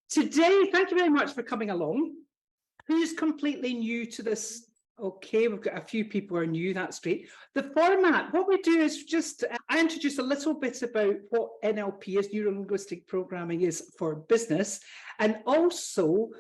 Today, thank you very much for coming along. Who's completely new to this? Okay, we've got a few people who are new, that's great. The format, what we do is just, I introduce a little bit about what NLP is, Neuro-Linguistic Programming is for business. And also,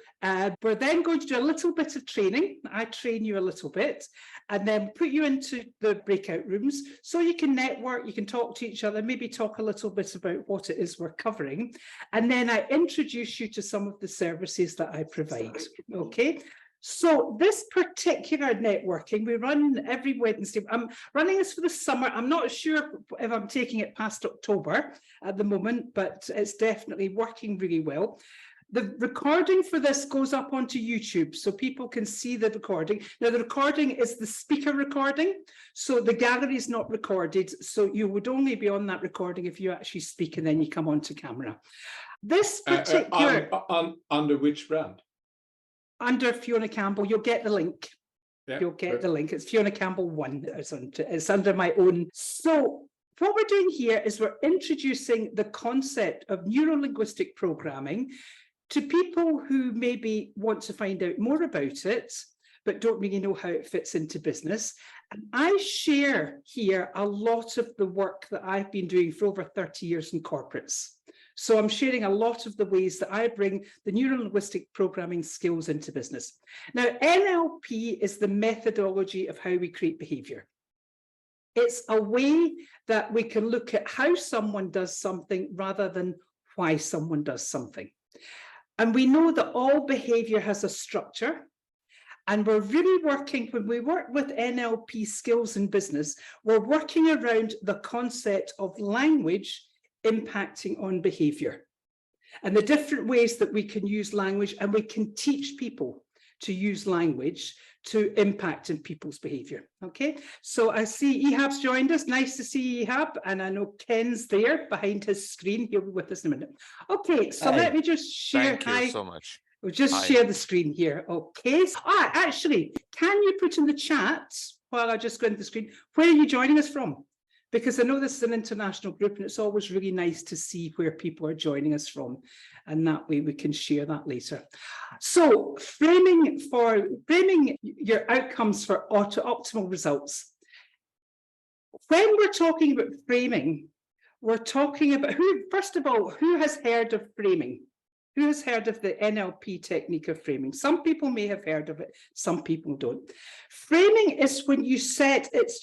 we're then going to do a little bit of training. I train you a little bit and then put you into the breakout rooms so you can network, you can talk to each other, maybe talk a little bit about what it is we're covering. And then I introduce you to some of the services that I provide, okay? So this particular networking, we run every Wednesday. I'm running this for the summer. I'm not sure if I'm taking it past October at the moment, but it's definitely working really well. The recording for this goes up onto YouTube, so people can see the recording. Now, the recording is the speaker recording, so the gallery is not recorded, so you would only be on that recording if you actually speak and then you come onto camera. This particular... under which brand? Under Fiona Campbell, you'll get the link. Yeah, you'll get the link. It's Fiona Campbell 1. It's under my own. So what we're doing here is we're introducing the concept of neuro-linguistic programming to people who maybe want to find out more about it, but don't really know how it fits into business. And I share here a lot of the work that I've been doing for over 30 years in corporates. So I'm sharing a lot of the ways that I bring the neuro-linguistic programming skills into business. Now, NLP is the methodology of how we create behavior. It's a way that we can look at how someone does something rather than why someone does something. And we know that all behavior has a structure. And we're really working, when we work with NLP skills in business, we're working around the concept of language impacting on behavior and the different ways that we can use language, and we can teach people to use language to impact in people's behavior. Okay, so I see Ehab's joined us. Nice to see Ehab, and I know Ken's there behind his screen. He'll be with us in a minute. Okay, so let me just share. Thank you so much. We'll just share the screen here. Okay, so, actually, can you put in the chat while I just go into the screen, where are you joining us from? Because I know this is an international group and it's always really nice to see where people are joining us from. And that way we can share that later. So framing your outcomes for optimal results. When we're talking about framing, we're talking about first of all, who has heard of framing? Who has heard of the NLP technique of framing? Some people may have heard of it, some people don't. Framing is when you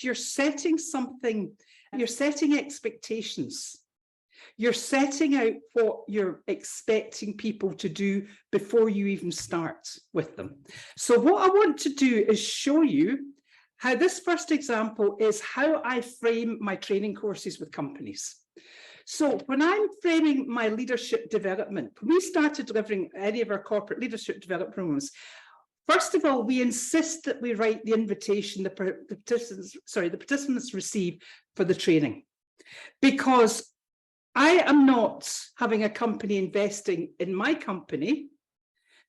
you're setting something, you're setting expectations. You're setting out what you're expecting people to do before you even start with them. So what I want to do is show you how this first example is how I frame my training courses with companies. So when I'm framing my leadership development, when we started delivering any of our corporate leadership development programs, first of all, we insist that we write the invitation the participants receive for the training. Because I am not having a company investing in my company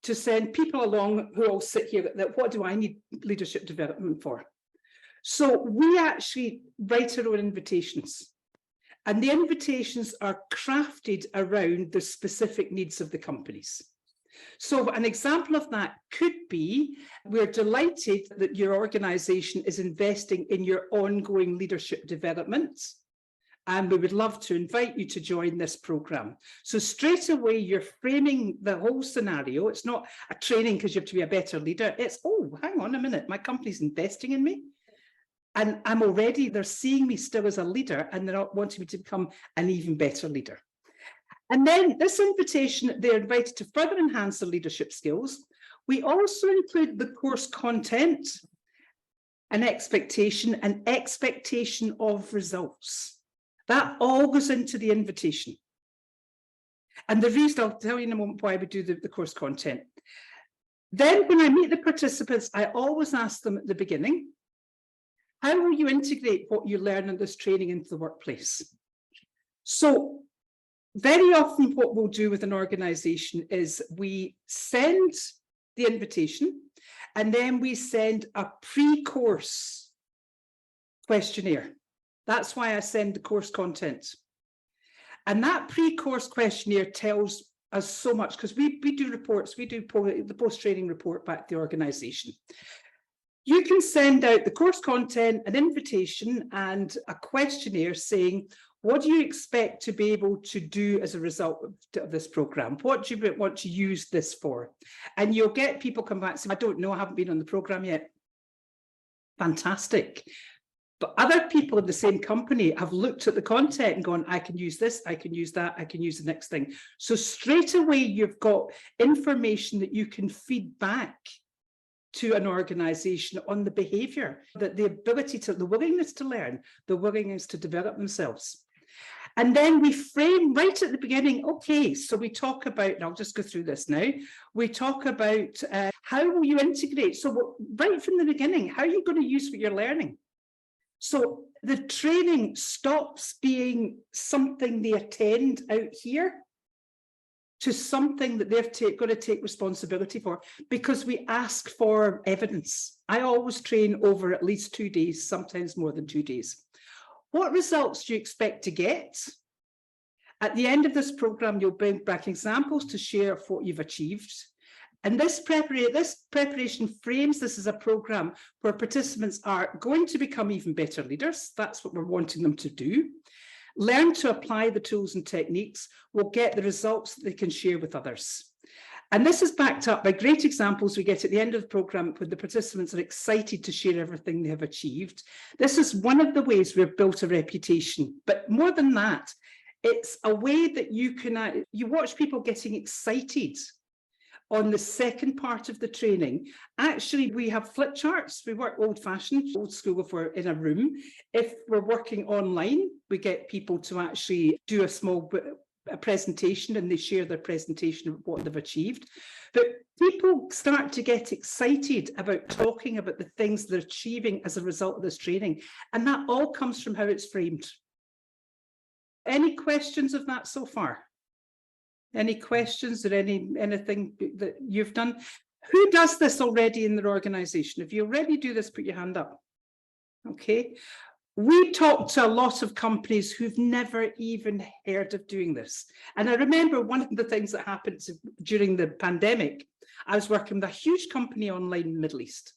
to send people along who all sit here that what do I need leadership development for? So we actually write our own invitations. And the invitations are crafted around the specific needs of the companies. So an example of that could be, we're delighted that your organization is investing in your ongoing leadership development, and we would love to invite you to join this program. So straight away, you're framing the whole scenario. It's not a training because you have to be a better leader. It's, oh, hang on a minute, my company's investing in me. And they're seeing me still as a leader, and they're not wanting me to become an even better leader. And then this invitation, they're invited to further enhance their leadership skills. We also include the course content, an expectation of results. That all goes into the invitation. And the reason, I'll tell you in a moment why we do the course content. Then when I meet the participants, I always ask them at the beginning, how will you integrate what you learn in this training into the workplace? So very often what we'll do with an organization is we send the invitation and then we send a pre-course questionnaire. That's why I send the course content. And that pre-course questionnaire tells us so much, because we do reports, we do the post-training report back to the organisation. You can send out the course content, an invitation and a questionnaire saying, what do you expect to be able to do as a result of this programme? What do you want to use this for? And you'll get people come back and say, I don't know, I haven't been on the programme yet. Fantastic. But other people in the same company have looked at the content and gone, I can use this, I can use that, I can use the next thing. So straight away, you've got information that you can feed back to an organisation on the behaviour, that the ability to, the willingness to learn, the willingness to develop themselves. And then we frame right at the beginning, okay, so we talk about, and I'll just go through this now, we talk about how will you integrate? So right from the beginning, how are you going to use what you're learning? So the training stops being something they attend out here to something that they're going to take responsibility for, because we ask for evidence. I always train over at least 2 days, sometimes more than 2 days. What results do you expect to get? At the end of this programme, you'll bring back examples to share of what you've achieved. And this preparation frames this as a programme where participants are going to become even better leaders. That's what we're wanting them to do. Learn to apply the tools and techniques, will get the results that they can share with others. And this is backed up by great examples we get at the end of the programme when the participants are excited to share everything they have achieved. This is one of the ways we've built a reputation. But more than that, it's a way that you can, you watch people getting excited on the second part of the training. Actually, we have flip charts. We work old-fashioned, old school if we're in a room. If we're working online, we get people to actually do a small presentation and they share their presentation of what they've achieved. But people start to get excited about talking about the things they're achieving as a result of this training. And that all comes from how it's framed. Any questions of that so far? Any questions or anything that you've done? Who does this already in their organisation? If you already do this, put your hand up. Okay. We talk to a lot of companies who've never even heard of doing this. And I remember one of the things that happened during the pandemic, I was working with a huge company online in the Middle East.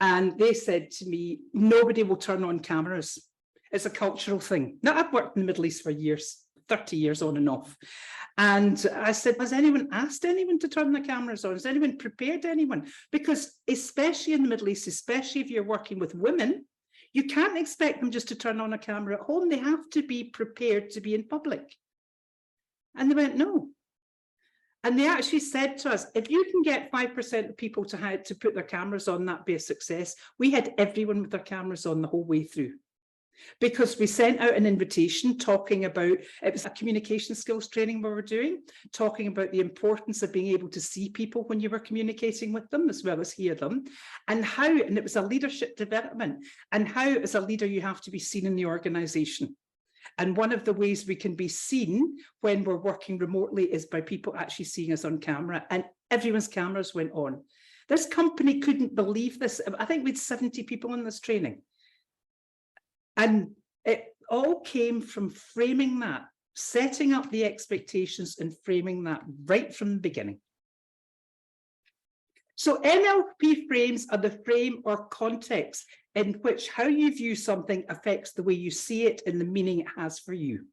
And they said to me, nobody will turn on cameras. It's a cultural thing. Now, I've worked in the Middle East for years, 30 years on and off. And I said, has anyone asked anyone to turn the cameras on? Has anyone prepared anyone? Because especially in the Middle East, especially if you're working with women, you can't expect them just to turn on a camera at home. They have to be prepared to be in public. And they went, no. And they actually said to us, if you can get 5% of people to put their cameras on, that'd be a success. We had everyone with their cameras on the whole way through. Because we sent out an invitation talking about, it was a communication skills training we were doing, talking about the importance of being able to see people when you were communicating with them as well as hear them, and how, and it was a leadership development, and how as a leader you have to be seen in the organisation. And one of the ways we can be seen when we're working remotely is by people actually seeing us on camera, and everyone's cameras went on. This company couldn't believe this. I think we had 70 people in this training. And it all came from framing that, setting up the expectations and framing that right from the beginning. So NLP frames are the frame or context in which how you view something affects the way you see it and the meaning it has for you.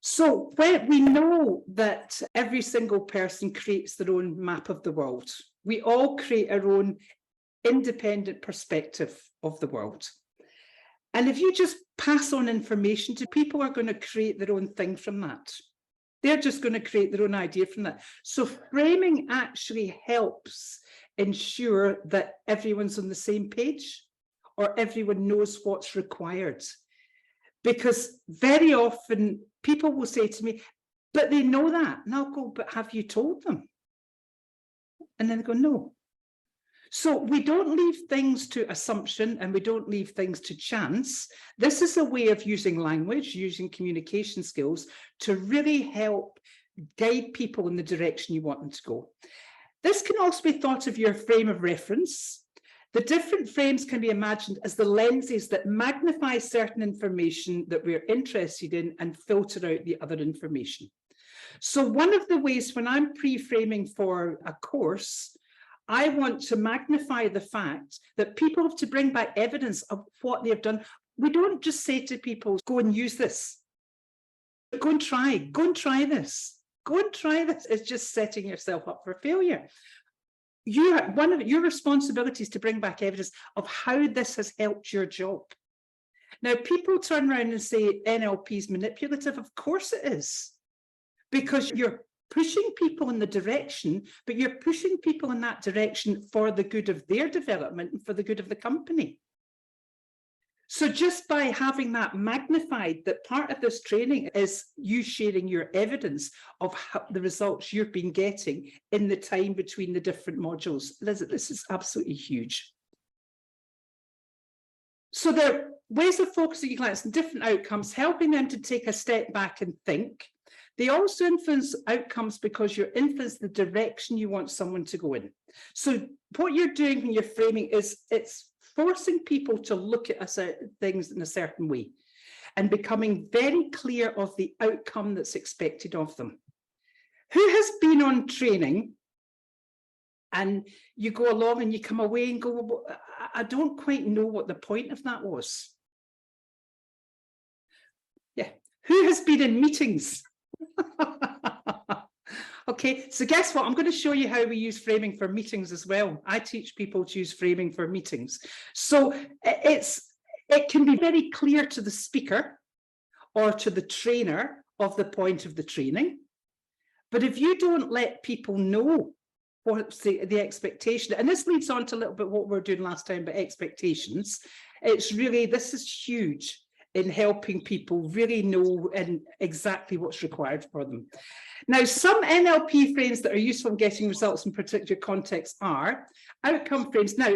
So when we know that every single person creates their own map of the world, we all create our own independent perspective of the world. And if you just pass on information to people, are going to create their own thing from that. They're just going to create their own idea from that. So framing actually helps ensure that everyone's on the same page or everyone knows what's required. Because very often people will say to me, but they know that. And I'll go, but have you told them? And then they go, no. So we don't leave things to assumption and we don't leave things to chance. This is a way of using language, using communication skills to really help guide people in the direction you want them to go. This can also be thought of your frame of reference. The different frames can be imagined as the lenses that magnify certain information that we're interested in and filter out the other information. So one of the ways when I'm pre-framing for a course, I want to magnify the fact that people have to bring back evidence of what they've done. We don't just say to people, go and use this. Go and try this. Go and try this. It's just setting yourself up for failure. One of your responsibilities to bring back evidence of how this has helped your job. Now, people turn around and say NLP is manipulative. Of course it is, because you're pushing people in the direction, but you're pushing people in that direction for the good of their development and for the good of the company. So just by having that magnified, that part of this training is you sharing your evidence of how the results you've been getting in the time between the different modules. This is absolutely huge. So there are ways of focusing your clients on different outcomes, helping them to take a step back and think. They also influence outcomes because you influence the direction you want someone to go in. So what you're doing when you're framing is it's forcing people to look at things in a certain way and becoming very clear of the outcome that's expected of them. Who has been on training and you go along and you come away and go, well, I don't quite know what the point of that was? Yeah. Who has been in meetings? Okay, so guess what? I'm going to show you how we use framing for meetings as well. I teach people to use framing for meetings. So it can be very clear to the speaker or to the trainer of the point of the training. But if you don't let people know what's the expectation, and this leads on to a little bit what we were doing last time about expectations, it's really, this is huge in helping people really know exactly what's required for them. Now, some NLP frames that are useful in getting results in particular contexts are outcome frames. Now,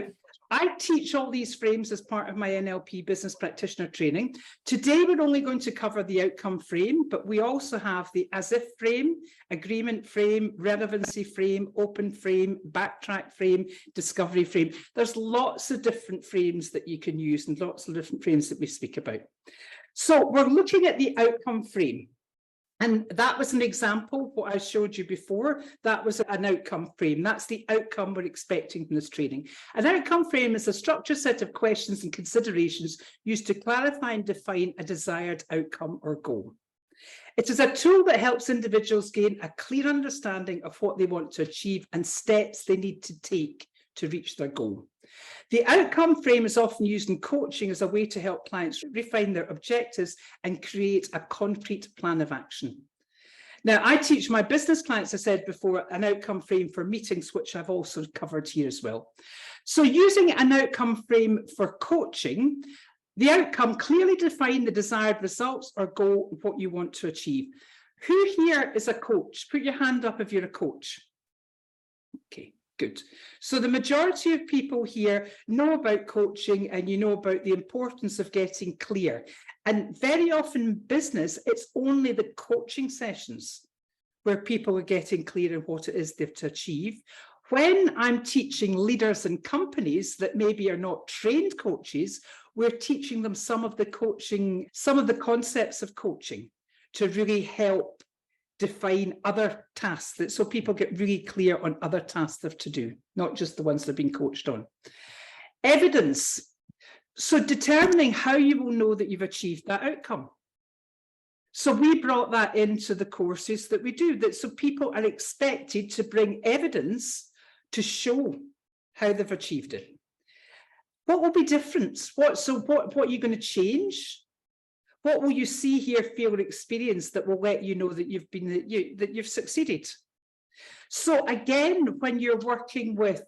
I teach all these frames as part of my NLP business practitioner training. Today, we're only going to cover the outcome frame, but we also have the as if frame, agreement frame, relevancy frame, open frame, backtrack frame, discovery frame. There's lots of different frames that you can use and lots of different frames that we speak about. So we're looking at the outcome frame. And that was an example, what I showed you before, that was an outcome frame. That's the outcome we're expecting from this training. An outcome frame is a structured set of questions and considerations used to clarify and define a desired outcome or goal. It is a tool that helps individuals gain a clear understanding of what they want to achieve and steps they need to take to reach their goal. The outcome frame is often used in coaching as a way to help clients refine their objectives and create a concrete plan of action. Now, I teach my business clients, I said before, an outcome frame for meetings, which I've also covered here as well. So using an outcome frame for coaching, the outcome clearly define the desired results or goal, what you want to achieve. Who here is a coach? Put your hand up if you're a coach. Okay. Good. So the majority of people here know about coaching and you know about the importance of getting clear. And very often in business, it's only the coaching sessions where people are getting clear on what it is they've to achieve. When I'm teaching leaders in companies that maybe are not trained coaches, we're teaching them some of the concepts of coaching to really help define other tasks, so people get really clear on other tasks they have to do, not just the ones they've been coached on. Evidence. So determining how you will know that you've achieved that outcome. So we brought that into the courses that we do, so people are expected to bring evidence to show how they've achieved it. What will be different? What are you going to change? What will you see, hear, feel, or experience that will let you know that you've succeeded? So again, when you're working with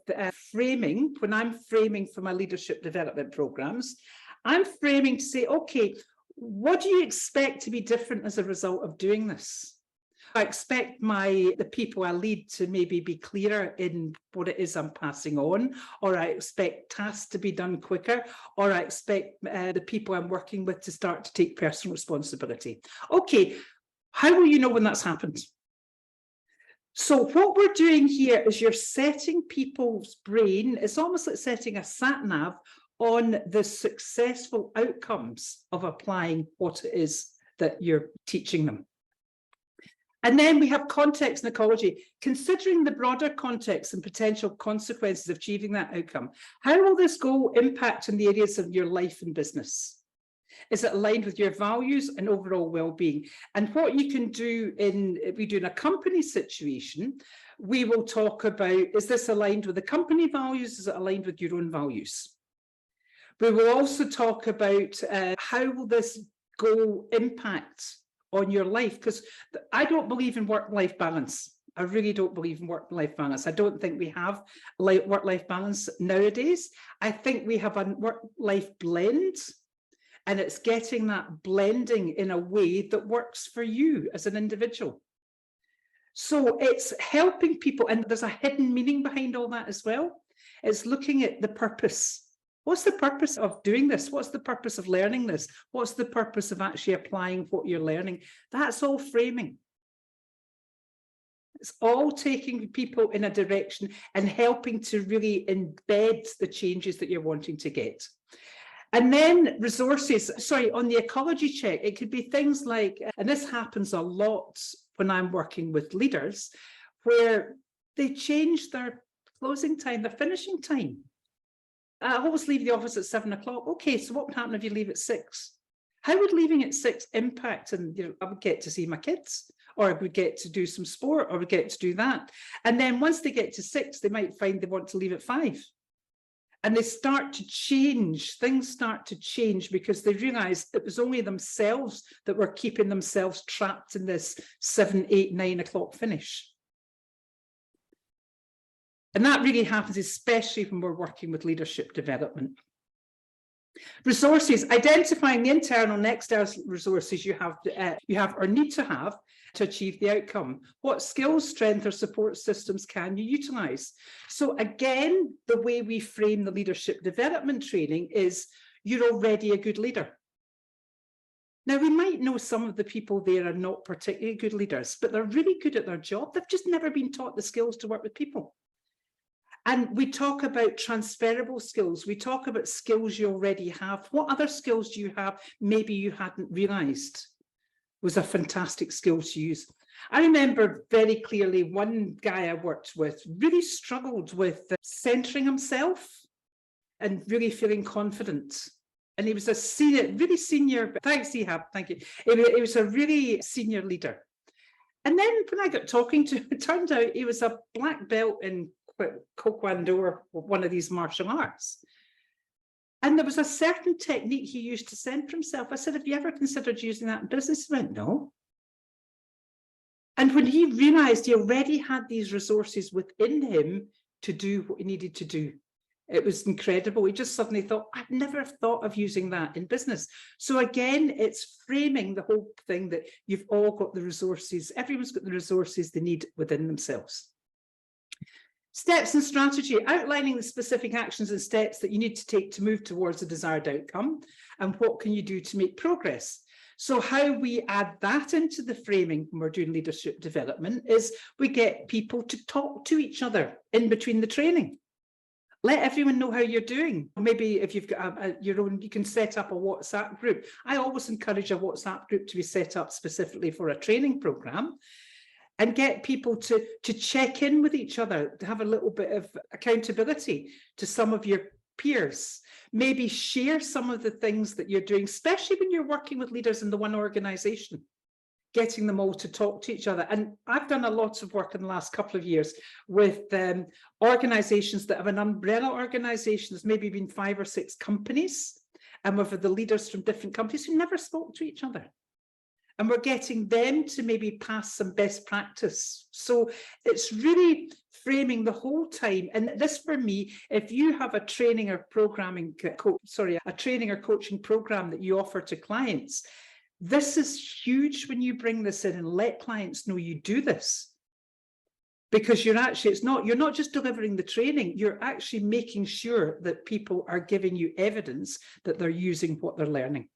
framing, when I'm framing for my leadership development programs, I'm framing to say, okay, what do you expect to be different as a result of doing this? I expect the people I lead to maybe be clearer in what it is I'm passing on, or I expect tasks to be done quicker, or I expect the people I'm working with to start to take personal responsibility. Okay, how will you know when that's happened? So what we're doing here is you're setting people's brain, it's almost like setting a sat nav on the successful outcomes of applying what it is that you're teaching them. And then we have context and ecology. Considering the broader context and potential consequences of achieving that outcome, how will this goal impact on the areas of your life and business? Is it aligned with your values and overall well-being? And what you can do if we do in a company situation, we will talk about, is this aligned with the company values? Is it aligned with your own values? We will also talk about how will this goal impact on your life, because I don't believe in work-life balance. I really don't believe in work-life balance. I don't think we have work-life balance nowadays. I think we have a work-life blend, and it's getting that blending in a way that works for you as an individual. So it's helping people, and there's a hidden meaning behind all that as well. It's looking at the purpose. What's the purpose of doing this? What's the purpose of learning this? What's the purpose of actually applying what you're learning? That's all framing. It's all taking people in a direction and helping to really embed the changes that you're wanting to get. And then resources, sorry, on the ecology check, it could be things like, and this happens a lot when I'm working with leaders, where they change their closing time, their finishing time. I always leave the office at 7 o'clock. Okay, so what would happen if you leave at 6? How would leaving at 6 impact? And I would get to see my kids, or I would get to do some sport, or I would get to do that. And then once they get to 6, they might find they want to leave at 5. And they start to change, things start to change because they realise it was only themselves that were keeping themselves trapped in this 7, 8, 9 o'clock finish. And that really happens, especially when we're working with leadership development. Resources, identifying the internal and external resources you have or need to have to achieve the outcome. What skills, strength, or support systems can you utilise? So again, the way we frame the leadership development training is you're already a good leader. Now, we might know some of the people there are not particularly good leaders, but they're really good at their job. They've just never been taught the skills to work with people. And we talk about transferable skills. We talk about skills you already have. What other skills do you have maybe you hadn't realised was a fantastic skill to use? I remember very clearly one guy I worked with really struggled with centering himself and really feeling confident. And he was a senior, really senior, thanks Ehab, thank you. He was a really senior leader. And then when I got talking to him, it turned out he was a black belt in Taekwondo or one of these martial arts. And there was a certain technique he used to center himself. I said, have you ever considered using that in business? He went, no. And when he realized he already had these resources within him to do what he needed to do, it was incredible. He just suddenly thought, I'd never thought of using that in business. So again, it's framing the whole thing that you've all got the resources, everyone's got the resources they need within themselves. Steps and strategy, outlining the specific actions and steps that you need to take to move towards the desired outcome, and what can you do to make progress. So how we add that into the framing when we're doing leadership development is we get people to talk to each other in between the training. Let everyone know how you're doing. Maybe if you've got your own, you can set up a WhatsApp group. I always encourage a WhatsApp group to be set up specifically for a training program, and get people to check in with each other, to have a little bit of accountability to some of your peers. Maybe share some of the things that you're doing, especially when you're working with leaders in the one organisation, getting them all to talk to each other. And I've done a lot of work in the last couple of years with organisations that have an umbrella organisation. There's maybe been 5 or 6 companies, and with the leaders from different companies who never spoke to each other. And we're getting them to maybe pass some best practice. So it's really framing the whole time. And this, for me, if you have a training or programming, a training or coaching program that you offer to clients, this is huge when you bring this in and let clients know you do this. Because you're not just delivering the training, you're actually making sure that people are giving you evidence that they're using what they're learning.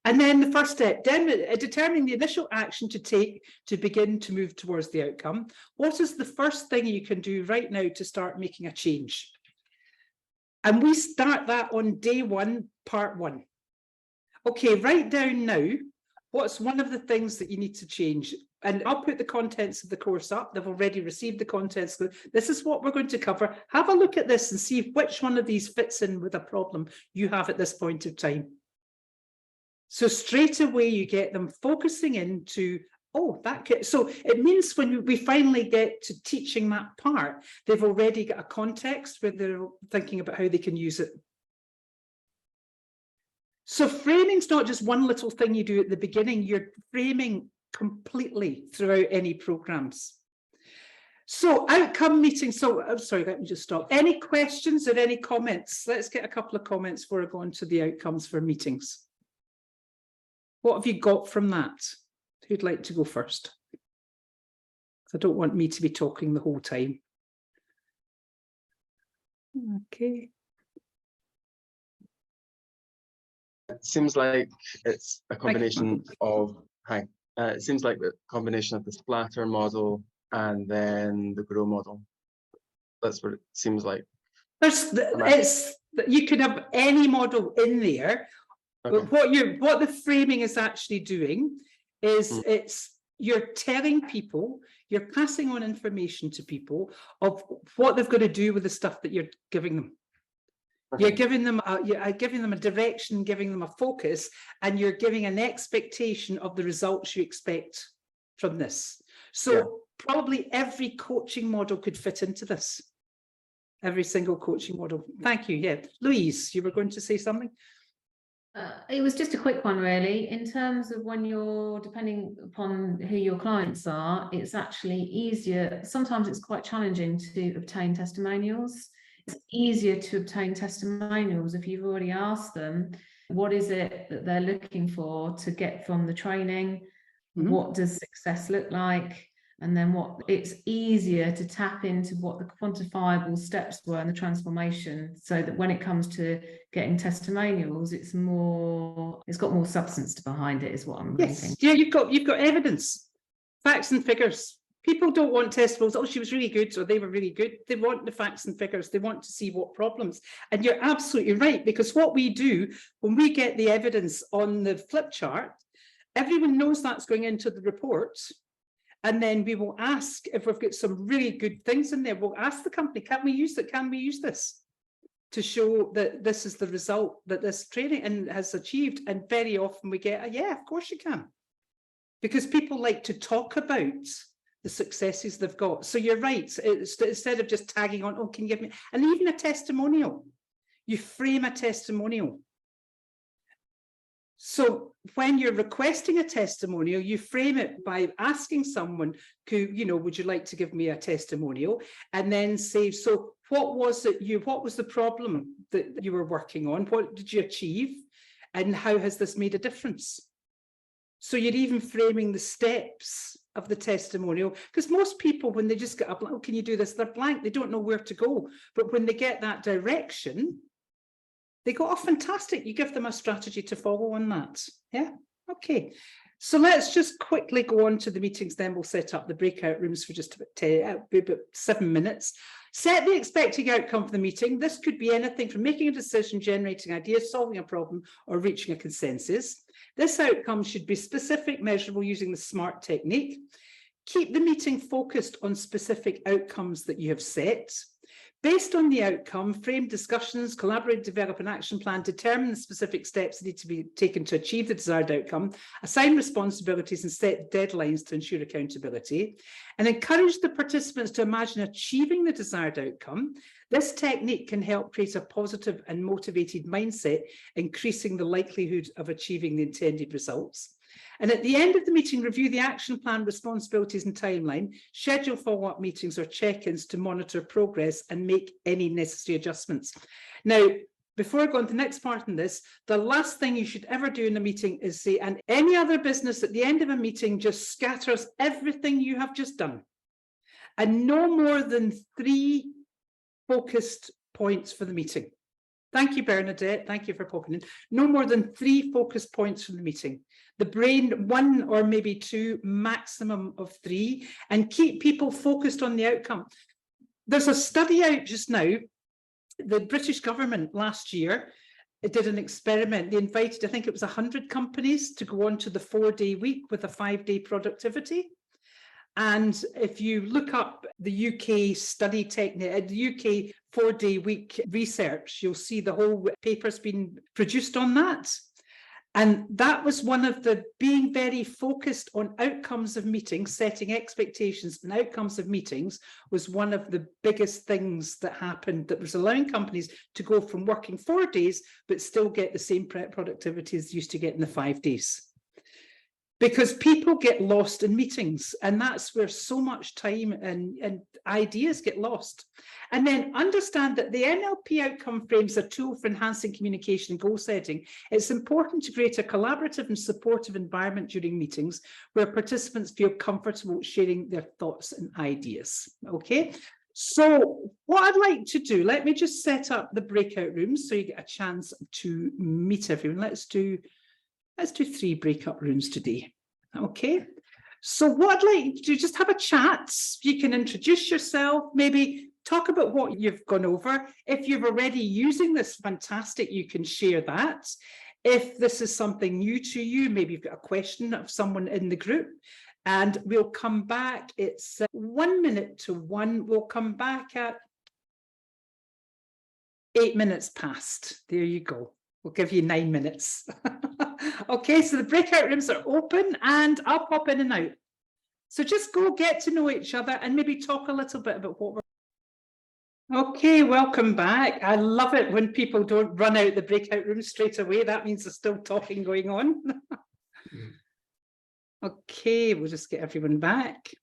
And then the first step, determining the initial action to take to begin to move towards the outcome. What is the first thing you can do right now to start making a change? And we start that on day 1, part 1. Okay, write down now, What's one of the things that you need to change? And I'll put the contents of the course up. They've already received the contents. This is what we're going to cover. Have a look at this and see which one of these fits in with a problem you have at this point of time. So straight away, you get them focusing into, oh, that could, so it means when we finally get to teaching that part, they've already got a context where they're thinking about how they can use it. So framing's not just one little thing you do at the beginning, you're framing completely throughout any programs. So outcome meetings, so I'm sorry, let me just stop. Any questions or any comments? Let's get a couple of comments before I go on to the outcomes for meetings. What have you got from that? Who'd like to go first? I don't want me to be talking the whole time. Okay. It seems like it's a combination of, it seems like the combination of the splatter model and then the grow model. That's what it seems like. You could have any model in there, okay. But what the framing is actually doing is you're telling people, you're passing on information to people of what they've got to do with the stuff that you're giving them. Okay. You're giving them a direction, giving them a focus, and you're giving an expectation of the results you expect from this. So probably every coaching model could fit into this. Every single coaching model. Thank you. Yeah, Louise, you were going to say something? It was just a quick one, really. In terms of when you're, depending upon who your clients are, it's actually easier. Sometimes it's quite challenging to obtain testimonials. It's easier to obtain testimonials if you've already asked them, what is it that they're looking for to get from the training? What does success look like? And then it's easier to tap into what the quantifiable steps were in the transformation, so that when it comes to getting testimonials, it's got more substance behind it, is what I'm thinking. Yeah, you've got evidence, facts and figures. People don't want testimonials, oh, she was really good, or they were really good. They want the facts and figures. They want to see what problems. And you're absolutely right, because what we do when we get the evidence on the flip chart, everyone knows that's going into the report. And then we will ask, if we've got some really good things in there, we'll ask the company, can we use it? Can we use this to show that this is the result that this training has achieved? And very often we get, yeah, of course you can. Because people like to talk about the successes they've got. So you're right, instead of just tagging on, oh, can you give me, and even a testimonial, you frame a testimonial. So when you're requesting a testimonial, you frame it by asking someone who, would you like to give me a testimonial? And then say, so what was the problem that you were working on? What did you achieve? And how has this made a difference? So you're even framing the steps of the testimonial, because most people, when they just get up, oh, can you do this? They're blank, they don't know where to go. But when they get that direction, they go, oh, fantastic. You give them a strategy to follow on that. Yeah, okay. So let's just quickly go on to the meetings, then we'll set up the breakout rooms for just about 7 minutes. Set the expected outcome for the meeting. This could be anything from making a decision, generating ideas, solving a problem, or reaching a consensus. This outcome should be specific, measurable, using the SMART technique. Keep the meeting focused on specific outcomes that you have set. Based on the outcome, frame discussions, collaborate, develop an action plan, determine the specific steps that need to be taken to achieve the desired outcome, assign responsibilities and set deadlines to ensure accountability, and encourage the participants to imagine achieving the desired outcome. This technique can help create a positive and motivated mindset, increasing the likelihood of achieving the intended results. And at the end of the meeting, review the action plan, responsibilities and timeline, schedule follow-up meetings or check-ins to monitor progress and make any necessary adjustments. Now, before I go on to the next part in this, the last thing you should ever do in a meeting is say, and any other business at the end of a meeting just scatters everything you have just done. And no more than 3 focused points for the meeting. Thank you, Bernadette. Thank you for popping in. No more than 3 focus points from the meeting. The brain, 1 or maybe 2, maximum of 3, and keep people focused on the outcome. There's a study out just now. The British government last year did an experiment. They invited, I think it was 100 companies to go on to the 4-day week with a 5-day productivity. And if you look up the UK study technique, the UK 4-day week research, you'll see the whole paper's been produced on that. And that was one of the, being very focused on outcomes of meetings, setting expectations and outcomes of meetings was one of the biggest things that happened, that was allowing companies to go from working 4 days, but still get the same productivity as they used to get in the 5 days. Because people get lost in meetings, and that's where so much time and ideas get lost. And then understand that the NLP outcome frames a tool for enhancing communication and goal setting. It's important to create a collaborative and supportive environment during meetings where participants feel comfortable sharing their thoughts and ideas. Okay, so what I'd like to do, let me just set up the breakout rooms so you get a chance to meet everyone. Let's do 3 breakout rooms today. Okay, so what I'd like to do, just have a chat. You can introduce yourself, maybe talk about what you've gone over. If you're already using this, fantastic, you can share that. If this is something new to you, maybe you've got a question of someone in the group, and we'll come back. It's 1 minute to 1. We'll come back at 8 minutes past. There you go. We'll give you 9 minutes. Okay, so the breakout rooms are open and I'll pop in and out. So just go get to know each other and maybe talk a little bit about what we're... Okay, welcome back. I love it when people don't run out the breakout room straight away. That means there's still talking going on. Okay, we'll just get everyone back.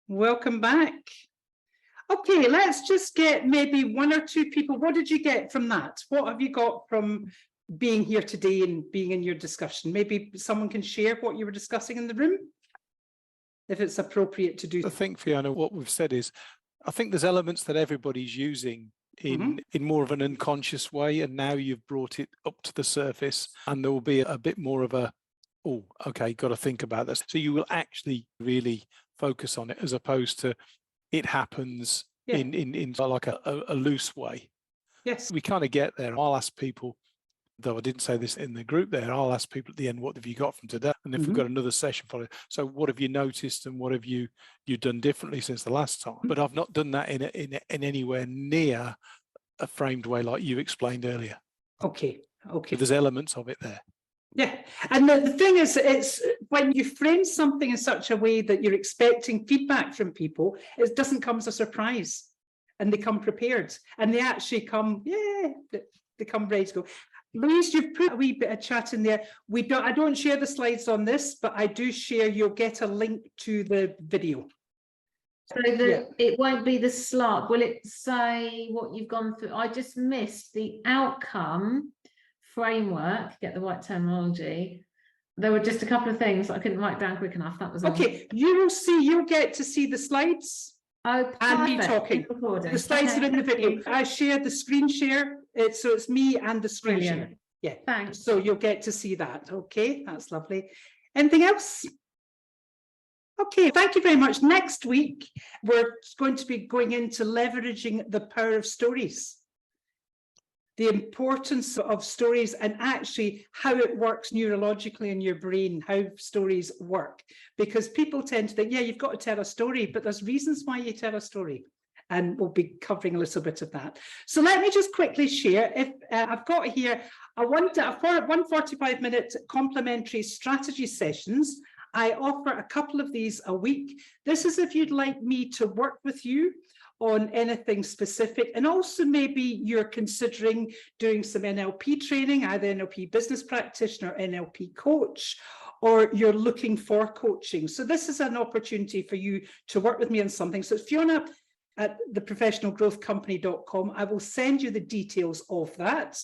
Welcome back. Okay, let's just get maybe 1 or 2 people. What did you get from that? What have you got from being here today and being in your discussion? Maybe someone can share what you were discussing in the room, if it's appropriate to do. I think, Fiona, what we've said is, I think there's elements that everybody's using in more of an unconscious way, and now you've brought it up to the surface, and there will be a bit more of a, oh, okay, got to think about this. So you will actually really focus on it, as opposed to it happens in like a loose way. Yes, we kind of get there. I'll ask people, though I didn't say this in the group there, I'll ask people at the end, what have you got from today? And if we've got another session for it, so what have you noticed and what have you done differently since the last time? But I've not done that in anywhere near a framed way like you explained earlier. Okay. But there's elements of it there. Yeah, and the thing is, it's when you frame something in such a way that you're expecting feedback from people, it doesn't come as a surprise, and they come prepared, and they actually come, they come ready to go. Louise, you've put a wee bit of chat in there. I don't share the slides on this, but I do share, you'll get a link to the video. So it won't be the slide. Will it say what you've gone through? I just missed the outcome framework, get the right terminology. There were just a couple of things I couldn't write down quick enough. That was okay. You will see, you'll get to see the slides. Oh, and me talking. The slides are in the video. I share the screen share. So it's me and the screen share. Yeah. Thanks. So you'll get to see that. Okay, that's lovely. Anything else? Okay, thank you very much. Next week, we're going to be going into leveraging the power of stories. The importance of stories and actually how it works neurologically in your brain, how stories work. Because people tend to think, yeah, you've got to tell a story, but there's reasons why you tell a story. And we'll be covering a little bit of that. So let me just quickly share. If I've got here a 145-minute complimentary strategy sessions. I offer a couple of these a week. This is if you'd like me to work with you on anything specific, and also maybe you're considering doing some NLP training, either NLP business practitioner or NLP coach, or you're looking for coaching. So this is an opportunity for you to work with me on something. So it's Fiona at theprofessionalgrowthcompany.com. I will send you the details of that.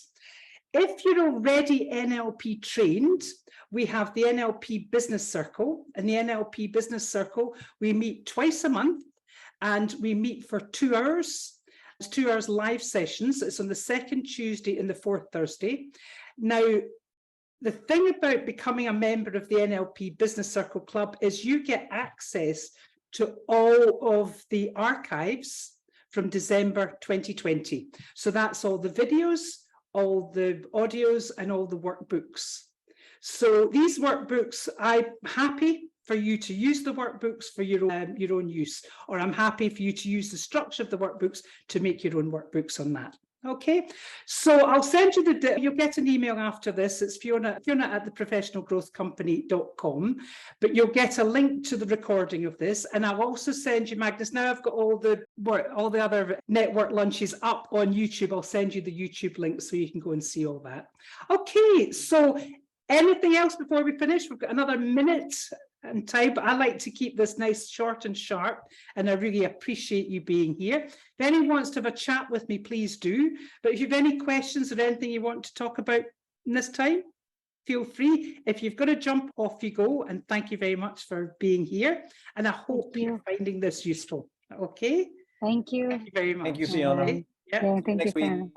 If you're already NLP trained, we have the NLP Business Circle. And the NLP Business Circle, we meet twice a month, and we meet for 2 hours. It's 2 hours live sessions. It's on the 2nd Tuesday and the 4th Thursday. Now, the thing about becoming a member of the NLP Business Circle Club is you get access to all of the archives from December 2020. So that's all the videos, all the audios, and all the workbooks. So these workbooks, I'm happy for you to use the workbooks for your own use, or I'm happy for you to use the structure of the workbooks to make your own workbooks on that. Okay, so I'll send you you'll get an email after this. It's Fiona at theprofessionalgrowthcompany.com, but you'll get a link to the recording of this, and I'll also send you, Magnus, now I've got all the other network lunches up on YouTube. I'll send you the YouTube link so you can go and see all that. Okay, so anything else before we finish? We've got another minute and time, but I like to keep this nice, short and sharp, and I really appreciate you being here. If anyone wants to have a chat with me, please do. But if you have any questions or anything you want to talk about in this time, feel free. If you've got to jump, off you go. And thank you very much for being here. And I hope you're finding this useful. Okay. Thank you. Thank you very much. Thank you, Fiona. Okay. Yeah. Yeah, thank you, Next week. Fiona.